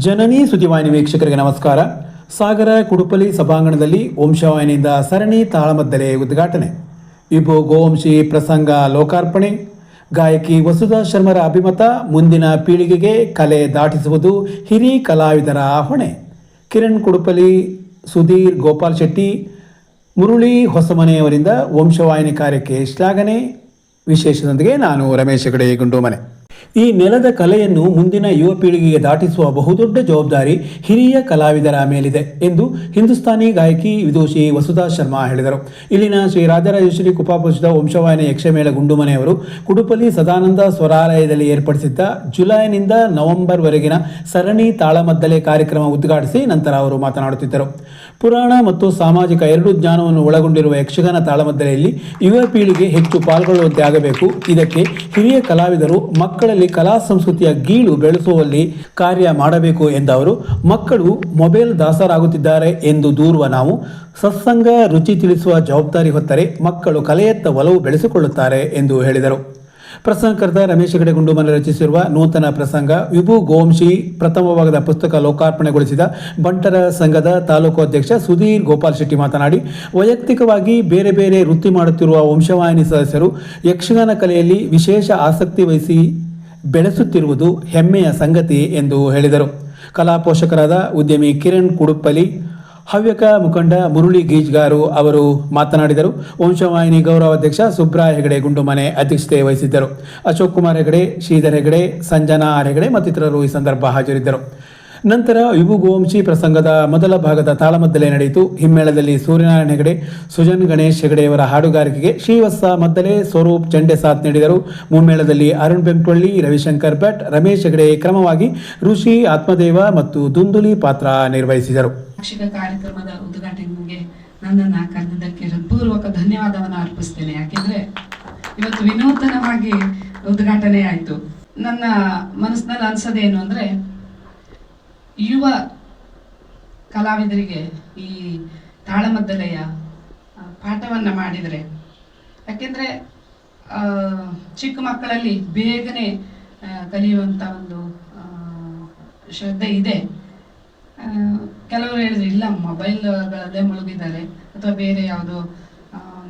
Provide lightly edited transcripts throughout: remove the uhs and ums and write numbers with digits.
ಜನನಿ ಸುದ್ದಿವಾಹಿನಿ ವೀಕ್ಷಕರಿಗೆ ನಮಸ್ಕಾರ. ಸಾಗರ ಕುಡುಪಲಿ ಸಭಾಂಗಣದಲ್ಲಿ ವಂಶವಾಹಿನಿಯಿಂದ ಸರಣಿ ತಾಳಮದ್ದಲೆ ಉದ್ಘಾಟನೆ, ವಿಭು ಗೋವಂಶಿ ಪ್ರಸಂಗ ಲೋಕಾರ್ಪಣೆ, ಗಾಯಕಿ ವಸುಧಾ ಶರ್ಮರ ಅಭಿಮತ, ಮುಂದಿನ ಪೀಳಿಗೆಗೆ ಕಲೆ ದಾಟಿಸುವುದು ಹಿರಿಯ ಕಲಾವಿದರ ಹೊಣೆ. ಕಿರಣ್ ಕುಡುಪಲಿ, ಸುಧೀರ್ ಗೋಪಾಲ್ ಶೆಟ್ಟಿ, ಮುರುಳಿ ಹೊಸಮನೆಯವರಿಂದ ವಂಶವಾಹಿನಿ ಕಾರ್ಯಕ್ಕೆ ಶ್ಲಾಘನೆ. ವಿಶೇಷದೊಂದಿಗೆ ನಾನು ರಮೇಶ್ ಹೆಗಡೆ ಗುಂಡೂಮನೆ. ಈ ನೆಲದ ಕಲೆಯನ್ನು ಮುಂದಿನ ಯುವ ಪೀಳಿಗೆಗೆ ದಾಟಿಸುವ ಬಹುದೊಡ್ಡ ಜವಾಬ್ದಾರಿ ಹಿರಿಯ ಕಲಾವಿದರ ಮೇಲಿದೆ ಎಂದು ಹಿಂದೂಸ್ತಾನಿ ಗಾಯಕಿ ವಿದೂಷಿ ವಸುಧಾ ಶರ್ಮಾ ಹೇಳಿದರು. ಇಲ್ಲಿನ ಶ್ರೀ ರಾಜರಾಜೇಶ್ವರಿ ಕೃಪಾಪುರುಷದ ವಂಶವಾಹಿನಿ ಯಕ್ಷಮೇಳ ಗುಂಡುಮನೆಯವರು ಕುಡುಪಲಿ ಸದಾನಂದ ಸ್ವರಾಲಯದಲ್ಲಿ ಏರ್ಪಡಿಸಿದ್ದ ಜುಲೈನಿಂದ ನವೆಂಬರ್ವರೆಗಿನ ಸರಣಿ ತಾಳಮದ್ದಲೆ ಕಾರ್ಯಕ್ರಮ ಉದ್ಘಾಟಿಸಿ ನಂತರ ಅವರು ಮಾತನಾಡುತ್ತಿದ್ದರು. ಪುರಾಣ ಮತ್ತು ಸಾಮಾಜಿಕ ಎರಡೂ ಜ್ಞಾನವನ್ನು ಒಳಗೊಂಡಿರುವ ಯಕ್ಷಗಾನ ತಾಳಮದ್ದಲೆಯಲ್ಲಿ ಯುವ ಪೀಳಿಗೆ ಹೆಚ್ಚು ಪಾಲ್ಗೊಳ್ಳುವಂತೆ ಆಗಬೇಕು. ಇದಕ್ಕೆ ಹಿರಿಯ ಕಲಾವಿದರು ಮಕ್ಕಳಲ್ಲಿ ಕಲಾ ಸಂಸ್ಕೃತಿಯ ಗೀಳು ಬೆಳೆಸುವಲ್ಲಿ ಕಾರ್ಯ ಮಾಡಬೇಕು ಎಂದ ಅವರು, ಮಕ್ಕಳು ಮೊಬೈಲ್ ದಾಸರಾಗುತ್ತಿದ್ದಾರೆ ಎಂದು ದೂರುವ ನಾವು ಸತ್ಸಂಗ ರುಚಿ ತಿಳಿಸುವ ಜವಾಬ್ದಾರಿ ಹೊತ್ತರೆ ಮಕ್ಕಳು ಕಲೆಯತ್ತ ಒಲವು ಬೆಳೆಸಿಕೊಳ್ಳುತ್ತಾರೆ ಎಂದು ಹೇಳಿದರು. ಪ್ರಸಂಗಕರ್ತ ರಮೇಶ್ ಹೆಗಡೆ ಗುಂಡೂಮನೆ ರಚಿಸಿರುವ ನೂತನ ಪ್ರಸಂಗ ವಿಭು ಗೋವಂಶಿ ಪ್ರಥಮ ಭಾಗದ ಪುಸ್ತಕ ಲೋಕಾರ್ಪಣೆಗೊಳಿಸಿದ ಬಂಟರ ಸಂಘದ ತಾಲೂಕು ಅಧ್ಯಕ್ಷ ಸುಧೀರ್ ಗೋಪಾಲ್ ಶೆಟ್ಟಿ ಮಾತನಾಡಿ, ವೈಯಕ್ತಿಕವಾಗಿ ಬೇರೆ ಬೇರೆ ವೃತ್ತಿ ಮಾಡುತ್ತಿರುವ ವಂಶವಾಹಿನಿ ಸದಸ್ಯರು ಯಕ್ಷಗಾನ ಕಲೆಯಲ್ಲಿ ವಿಶೇಷ ಆಸಕ್ತಿ ವಹಿಸಿ ಬೆಳೆಸುತ್ತಿರುವುದು ಹೆಮ್ಮೆಯ ಸಂಗತಿ ಎಂದು ಹೇಳಿದರು. ಕಲಾ ಪೋಷಕರಾದ ಉದ್ಯಮಿ ಕಿರಣ್ ಕುಡುಪಲಿ, ಹವ್ಯಕ ಮುಖಂಡ ಮುರುಳಿ ಗೀಜ್ಗಾರು ಅವರು ಮಾತನಾಡಿದರು. ವಂಶವಾಹಿನಿ ಗೌರವಾಧ್ಯಕ್ಷ ಸುಬ್ರಾಯ ಹೆಗಡೆ ಗುಂಡುಮನೆ ಅಧ್ಯಕ್ಷತೆ ವಹಿಸಿದ್ದರು. ಅಶೋಕ್ ಕುಮಾರ್ ಹೆಗಡೆ, ಶ್ರೀಧರ್ ಹೆಗಡೆ, ಸಂಜನಾ ಆರ್ ಹೆಗಡೆ ಮತ್ತಿತರರು ಈ ಸಂದರ್ಭ ಹಾಜರಿದ್ದರು. ನಂತರ ವಿಭು ಗೋವಂಶಿ ಪ್ರಸಂಗದ ಮೊದಲ ಭಾಗದ ತಾಳಮದ್ದಲೆ ನಡೆಯಿತು. ಹಿಮ್ಮೇಳದಲ್ಲಿ ಸೂರ್ಯನಾರಾಯಣ ಹೆಗಡೆ, ಸುಜನ್ ಗಣೇಶ್ ಹೆಗಡೆಯವರ ಹಾಡುಗಾರಿಕೆಗೆ ಶ್ರೀವತ್ಸ ಮದ್ದಲೆ, ಸ್ವರೂಪ್ ಚಂಡೆ ಸಾಥ್ ನೀಡಿದರು. ಮುಮ್ಮೇಳದಲ್ಲಿ ಅರುಣ್ ಬೆಂಪಳ್ಳಿ, ರವಿಶಂಕರ್ ಭಟ್, ರಮೇಶ್ ಹೆಗಡೆ ಕ್ರಮವಾಗಿ ಋಷಿ, ಆತ್ಮದೇವ ಮತ್ತು ದುಂದುಲಿ ಪಾತ್ರ ನಿರ್ವಹಿಸಿದರು. ಕಾರ್ಯಕ್ರಮದ ಉದ್ಘಾಟನೆಗೆ ನನ್ನನ್ನು ಕರೆದಿದ್ದಕ್ಕೆ ಹೃತ್ಪೂರ್ವಕ ಧನ್ಯವಾದವನ್ನು ಅರ್ಪಿಸ್ತೇನೆ. ಯಾಕೆಂದ್ರೆ ಇವತ್ತು ವಿನೂತನವಾಗಿ ಉದ್ಘಾಟನೆ ಆಯಿತು. ನನ್ನ ಮನಸ್ಸಿನಲ್ಲಿ ಅನ್ಸೋದೇನು ಅಂದ್ರೆ, ಯುವ ಕಲಾವಿದರಿಗೆ ಈ ತಾಳಮದ್ದಲೆಯ ಪಾಠವನ್ನ ಮಾಡಿದರೆ, ಯಾಕೆಂದ್ರೆ ಚಿಕ್ಕ ಮಕ್ಕಳಲ್ಲಿ ಬೇಗನೆ ಕಲಿಯುವಂತ ಒಂದು ಶ್ರದ್ಧೆ ಇದೆ. ಕೆಲವರು ಹೇಳಿದ್ರು ಇಲ್ಲ ಮೊಬೈಲ್ಗಳಲ್ಲೇ ಮುಳುಗಿದ್ದಾರೆ ಅಥವಾ ಬೇರೆ ಯಾವುದೋ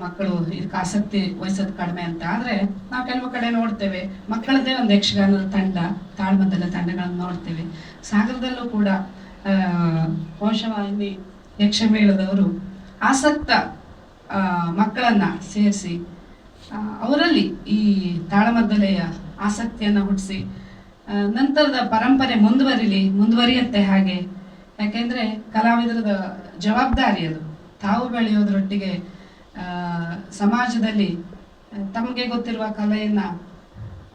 ಮಕ್ಕಳು ಇದಕ್ಕೆ ಆಸಕ್ತಿ ವಹಿಸೋದು ಕಡಿಮೆ ಅಂತ. ಆದರೆ ನಾವು ಕೆಲವು ಕಡೆ ನೋಡ್ತೇವೆ, ಮಕ್ಕಳದ್ದೇ ಒಂದು ಯಕ್ಷಗಾನದ ತಂಡ, ತಾಳಮದ್ದಲೆ ತಂಡಗಳನ್ನು ನೋಡ್ತೇವೆ. ಸಾಗರದಲ್ಲೂ ಕೂಡ ವಂಶವಾಹಿನಿ ಯಕ್ಷಮೇಳದವರು ಆಸಕ್ತ ಮಕ್ಕಳನ್ನ ಸೇರಿಸಿ ಅವರಲ್ಲಿ ಈ ತಾಳಮದ್ದಲೆಯ ಆಸಕ್ತಿಯನ್ನು ಹುಟ್ಟಿಸಿ ನಂತರದ ಪರಂಪರೆ ಮುಂದುವರಿಯುತ್ತೆ ಹಾಗೆ. ಯಾಕೆಂದ್ರೆ ಕಲಾವಿದರದ ಜವಾಬ್ದಾರಿ ಅದು. ತಾವು ಬೆಳೆಯೋದ್ರೊಟ್ಟಿಗೆ ಸಮಾಜದಲ್ಲಿ ತಮಗೆ ಗೊತ್ತಿರುವ ಕಲೆಯನ್ನ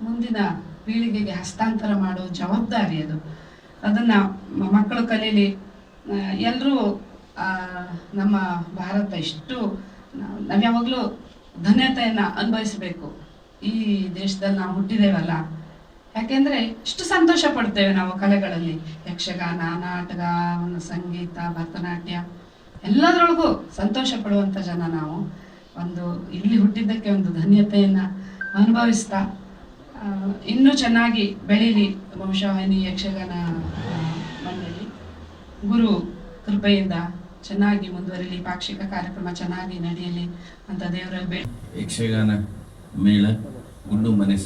ಮುಂದಿನ ಪೀಳಿಗೆಗೆ ಹಸ್ತಾಂತರ ಮಾಡೋ ಜವಾಬ್ದಾರಿ ಅದು. ಅದನ್ನ ಮಕ್ಕಳು ಕಲೀಲಿ. ಎಲ್ಲರೂ ನಮ್ಮ ಭಾರತ ಇಷ್ಟು ನಾವು ಯಾವಾಗಲೂ ಧನ್ಯತೆಯನ್ನ ಅನುಭವಿಸಬೇಕು. ಈ ದೇಶದಲ್ಲಿ ನಾವು ಹುಟ್ಟಿದೇವಲ್ಲ, ಯಾಕೆಂದ್ರೆ ಇಷ್ಟು ಸಂತೋಷ ಪಡ್ತೇವೆ ನಾವು ಕಲೆಗಳಲ್ಲಿ. ಯಕ್ಷಗಾನ, ನಾಟಕ, ಸಂಗೀತ, ಭರತನಾಟ್ಯ ಎಲ್ಲದರೊಳಗೂ ಸಂತೋಷ ಪಡುವಂತ ಜನ ನಾವು. ಒಂದು ಇಲ್ಲಿ ಹುಟ್ಟಿದ್ದಕ್ಕೆ ಒಂದು ಧನ್ಯತೆಯನ್ನ ಅನುಭವಿಸ್ತಾ ಇನ್ನೂ ಚೆನ್ನಾಗಿ ಬೆಳೀಲಿ ವಂಶವಾಹಿನಿ ಯಕ್ಷಗಾನ ಮಂಡಳಿ. ಗುರು ಕೃಪೆಯಿಂದ ಚೆನ್ನಾಗಿ ಮುಂದುವರಿಲಿ, ಪಾಕ್ಷಿಕ ಕಾರ್ಯಕ್ರಮ ಚೆನ್ನಾಗಿ ನಡೆಯಲಿ ಅಂತ ದೇವರಲ್ಲಿ ಯಕ್ಷಗಾನ ಮೇಳ ಗುಂಡುಮನೆ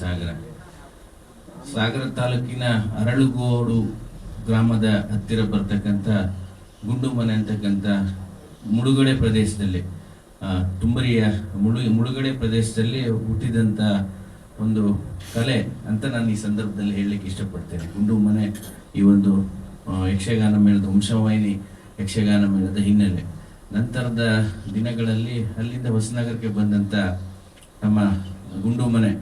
ಸಾಗರ ತಾಲೂಕಿನ ಅರಳುಗೋಡು ಗ್ರಾಮದ ಹತ್ತಿರ ಬರ್ತಕ್ಕಂಥ ಗುಂಡುಮನೆ ಅಂತಕ್ಕಂಥ ಮುಳುಗಡೆ ಪ್ರದೇಶದಲ್ಲಿ, ತುಂಬರಿಯ ಮುಳುಗಡೆ ಪ್ರದೇಶದಲ್ಲಿ ಹುಟ್ಟಿದಂಥ ಒಂದು ಕಲೆ ಅಂತ ನಾನು ಈ ಸಂದರ್ಭದಲ್ಲಿ ಹೇಳಲಿಕ್ಕೆ ಇಷ್ಟಪಡ್ತೇನೆ. ಗುಂಡುಮನೆ ಈ ಒಂದು ಯಕ್ಷಗಾನ ಮೇಳದ ವಂಶವಾಹಿನಿ ಯಕ್ಷಗಾನ ಮೇಳದ ಹಿನ್ನೆಲೆ. ನಂತರದ ದಿನಗಳಲ್ಲಿ ಅಲ್ಲಿಂದ ಹೊಸನಗರಕ್ಕೆ ಬಂದಂಥ ನಮ್ಮ ಗುಂಡುಮನೆ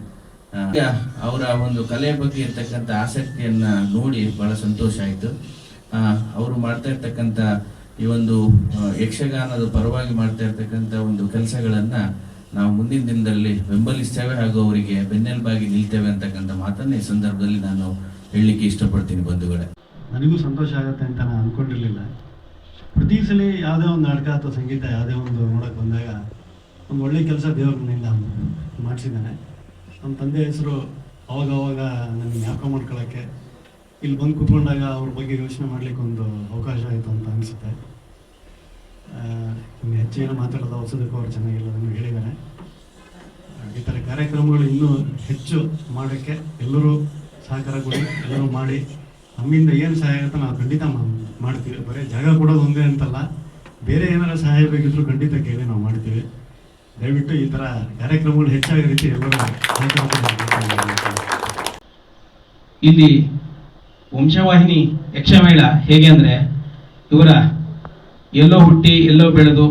ಅವರ ಒಂದು ಕಲೆಯ ಬಗ್ಗೆ ಇರ್ತಕ್ಕಂಥ ಆಸಕ್ತಿಯನ್ನ ನೋಡಿ ಬಹಳ ಸಂತೋಷ ಆಯಿತು. ಅವರು ಮಾಡ್ತಾ ಇರ್ತಕ್ಕಂಥ ಈ ಒಂದು ಯಕ್ಷಗಾನದ ಪರವಾಗಿ ಮಾಡ್ತಾ ಇರ್ತಕ್ಕಂಥ ಒಂದು ಕೆಲಸಗಳನ್ನ ನಾವು ಮುಂದಿನ ದಿನದಲ್ಲಿ ಬೆಂಬಲಿಸ್ತೇವೆ ಹಾಗೂ ಅವರಿಗೆ ಬೆನ್ನೆಲುಬಾಗಿ ನಿಲ್ತೇವೆ ಅಂತಕ್ಕಂಥ ಮಾತನ್ನ ಈ ಸಂದರ್ಭದಲ್ಲಿ ನಾನು ಹೇಳಲಿಕ್ಕೆ ಇಷ್ಟಪಡ್ತೀನಿ. ಬಂಧುಗಳೇ, ನನಗೂ ಸಂತೋಷ ಆಗುತ್ತೆ ಅಂತ ನಾನು ಅನ್ಕೊಂಡಿರ್ಲಿಲ್ಲ. ಪ್ರತಿ ಸಲ ಯಾವುದೇ ಒಂದು ನಾಟಕ ಅಥವಾ ಸಂಗೀತ ಯಾವುದೇ ಒಂದು ನೋಡಕ್ಕೆ ಬಂದಾಗ ಒಂದು ಒಳ್ಳೆ ಕೆಲಸ ದೇವ್ರನ್ನಿಂದ ಮಾಡಿಸಿದ್ದಾನೆ. ನಮ್ಮ ತಂದೆ ಹೆಸರು ಅವಾಗವಾಗ ನನಗೆ ಜ್ಞಾಪಕ ಮಾಡ್ಕೊಳ್ಳೋಕ್ಕೆ ಇಲ್ಲಿ ಬಂದು ಕೂತ್ಕೊಂಡಾಗ ಅವ್ರ ಬಗ್ಗೆ ಯೋಚನೆ ಮಾಡ್ಲಿಕ್ಕೆ ಒಂದು ಅವಕಾಶ ಆಯಿತು ಅಂತ ಅನಿಸುತ್ತೆ. ಇನ್ನು ಹೆಚ್ಚೇನು ಮಾತಾಡೋದು ಅವಸರಕ್ಕೂ ಅವ್ರು ಚೆನ್ನಾಗಿಲ್ಲ ಅದನ್ನು ಹೇಳಿದ್ದಾರೆ. ಈ ಥರ ಕಾರ್ಯಕ್ರಮಗಳು ಇನ್ನೂ ಹೆಚ್ಚು ಮಾಡೋಕ್ಕೆ ಎಲ್ಲರೂ ಸಹಕಾರ ಕೊಡಿ, ಎಲ್ಲರೂ ಮಾಡಿ. ನಮ್ಮಿಂದ ಏನು ಸಹಾಯ ಆಗುತ್ತೆ ನಾವು ಖಂಡಿತ ಮಾಡ್ತೀವಿ. ಬರೀ ಜಾಗ ಕೊಡೋದು ಒಂದೇ ಅಂತಲ್ಲ, ಬೇರೆ ಏನಾರ ಸಹಾಯ ಬೇಕಿದ್ರು ಖಂಡಿತ ಕೇಳಿ ನಾವು ಮಾಡ್ತೀವಿ. ದಯವಿಟ್ಟು ಈ ಥರ ಕಾರ್ಯಕ್ರಮಗಳು ಹೆಚ್ಚಾಗೋ ರೀತಿ ಎಲ್ಲರೂ ಸಹಕಾರ ಕೊಡಿ. ಇಲ್ಲಿ ವಂಶವಾಹಿನಿ ಯಕ್ಷಮೇಳ ಹೇಗೆ ಅಂದರೆ, ಇವರ ಎಲ್ಲೋ ಹುಟ್ಟಿ ಎಲ್ಲೋ ಬೆಳೆದು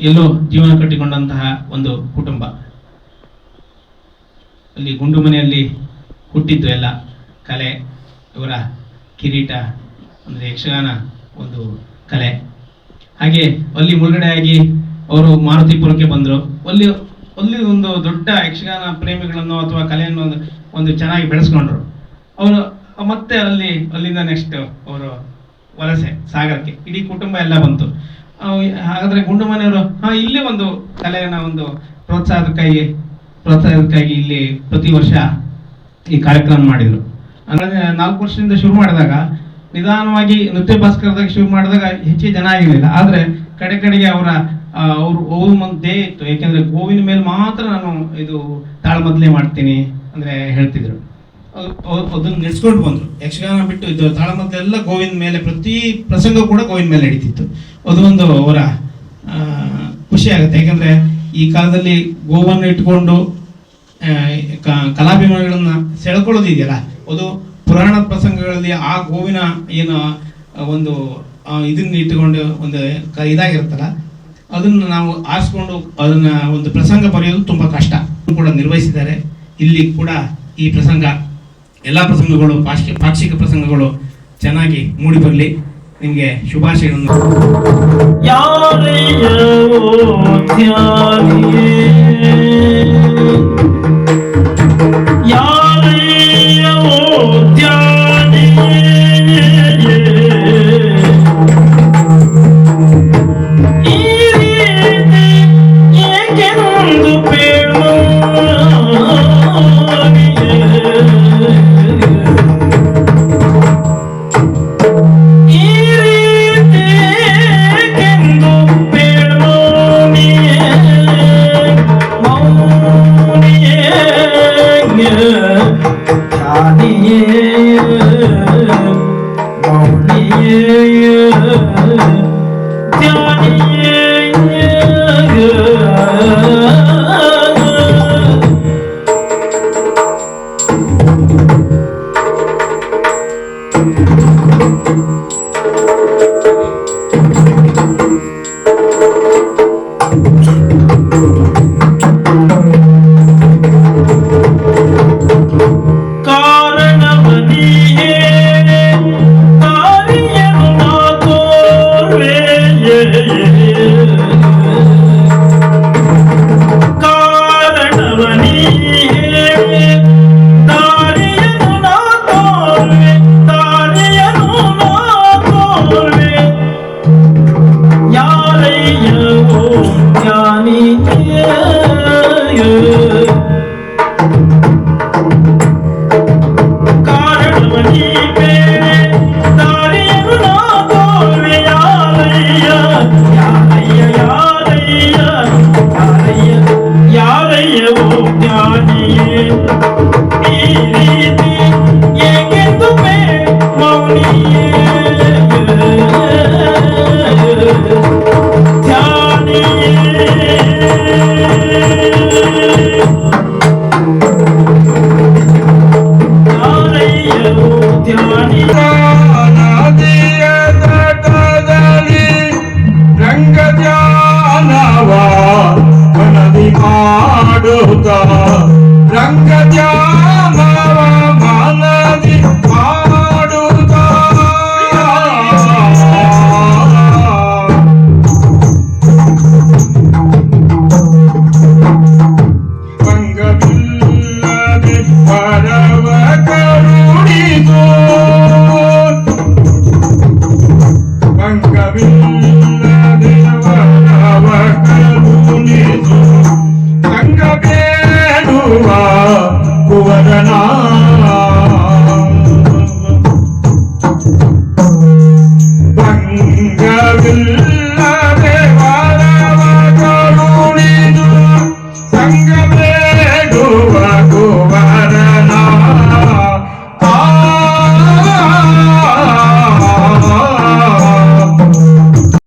ಎಲ್ಲೋ ಜೀವನ ಕಟ್ಟಿಕೊಂಡಂತಹ ಒಂದು ಕುಟುಂಬ. ಅಲ್ಲಿ ಗುಂಡು ಮನೆಯಲ್ಲಿ ಹುಟ್ಟಿದ್ದು ಎಲ್ಲ ಕಲೆ, ಇವರ ಕಿರೀಟ ಅಂದರೆ ಯಕ್ಷಗಾನ ಒಂದು ಕಲೆ. ಹಾಗೆ ಅಲ್ಲಿ ಮುಳುಗಡೆಯಾಗಿ ಅವರು ಮಾರುತಿಪುರಕ್ಕೆ ಬಂದರು. ಅಲ್ಲಿ ಒಂದು ದೊಡ್ಡ ಯಕ್ಷಗಾನ ಪ್ರೇಮಿಗಳನ್ನು ಅಥವಾ ಕಲೆಯನ್ನು ಒಂದು ಚೆನ್ನಾಗಿ ಬೆಳೆಸ್ಕೊಂಡ್ರು. ಅವರು ಮತ್ತೆ ಅಲ್ಲಿಂದ ನೆಕ್ಸ್ಟ್ ಅವರು ವಲಸೆ ಸಾಗರಕ್ಕೆ, ಇಡೀ ಕುಟುಂಬ ಎಲ್ಲ ಬಂತು. ಹಾಗಾದರೆ ಗುಂಡು ಮನೆಯವರು ಇಲ್ಲಿ ಒಂದು ಕಲೆಯನ್ನು ಒಂದು ಪ್ರೋತ್ಸಾಹಕ್ಕಾಗಿ ಇಲ್ಲಿ ಪ್ರತಿ ವರ್ಷ ಈ ಕಾರ್ಯಕ್ರಮ ಮಾಡಿದರು. ಅಂದರೆ 4 ವರ್ಷದಿಂದ ಶುರು ಮಾಡಿದಾಗ ನಿಧಾನವಾಗಿ ನೃತ್ಯ ಭಾಸ್ಕರದಾಗ ಶುರು ಮಾಡಿದಾಗ ಹೆಚ್ಚಿಗೆ ಜನ ಆಗಿರಲಿಲ್ಲ. ಆದರೆ ಕಡೆಗೆ ಅವರು ಧ್ಯೇಯ ಇತ್ತು. ಏಕೆಂದರೆ ಗೋವಿನ ಮೇಲೆ ಮಾತ್ರ ನಾನು ಇದು ತಾಳಮದ್ದಲೆ ಮಾಡ್ತೀನಿ ಅಂದರೆ ಹೇಳ್ತಿದ್ರು. ಅದನ್ನು ನಡೆಸ್ಕೊಂಡು ಬಂದರು. ಯಕ್ಷಗಾನ ಬಿಟ್ಟು ಇದು ತಾಳಮದ್ದಲೆ ಎಲ್ಲ ಗೋವಿನ ಮೇಲೆ, ಪ್ರತಿ ಪ್ರಸಂಗ ಕೂಡ ಗೋವಿನ ಮೇಲೆ ನಡೀತಿತ್ತು. ಅದೊಂದು ಅವರ ಖುಷಿ ಆಗುತ್ತೆ. ಯಾಕಂದರೆ ಈ ಕಾಲದಲ್ಲಿ ಗೋವನ್ನು ಇಟ್ಕೊಂಡು ಕಲಾಭಿಮಾನಿಗಳನ್ನ ಸೆಳ್ಕೊಳ್ಳೋದು ಇದೆಯಲ್ಲ, ಅದು ಪುರಾಣ ಪ್ರಸಂಗಗಳಲ್ಲಿ ಆ ಗೋವಿನ ಏನು ಒಂದು ಇದನ್ನ ಇಟ್ಟುಕೊಂಡು ಒಂದು ಇದಾಗಿರುತ್ತಲ್ಲ, ಅದನ್ನು ನಾವು ಆರಿಸ್ಕೊಂಡು ಅದನ್ನ ಒಂದು ಪ್ರಸಂಗ ಬರೆಯೋದು ತುಂಬ ಕಷ್ಟ ಕೂಡ ನಿರ್ವಹಿಸಿದ್ದಾರೆ. ಇಲ್ಲಿ ಕೂಡ ಈ ಪ್ರಸಂಗ ಎಲ್ಲ ಪ್ರಸಂಗಗಳು ಪಾಕ್ಷಿಕ ಪ್ರಸಂಗಗಳು ಚೆನ್ನಾಗಿ ಮೂಡಿ ಬರಲಿ. ನಿಮಗೆ ಶುಭಾಶಯಗಳನ್ನು. ರಂಗ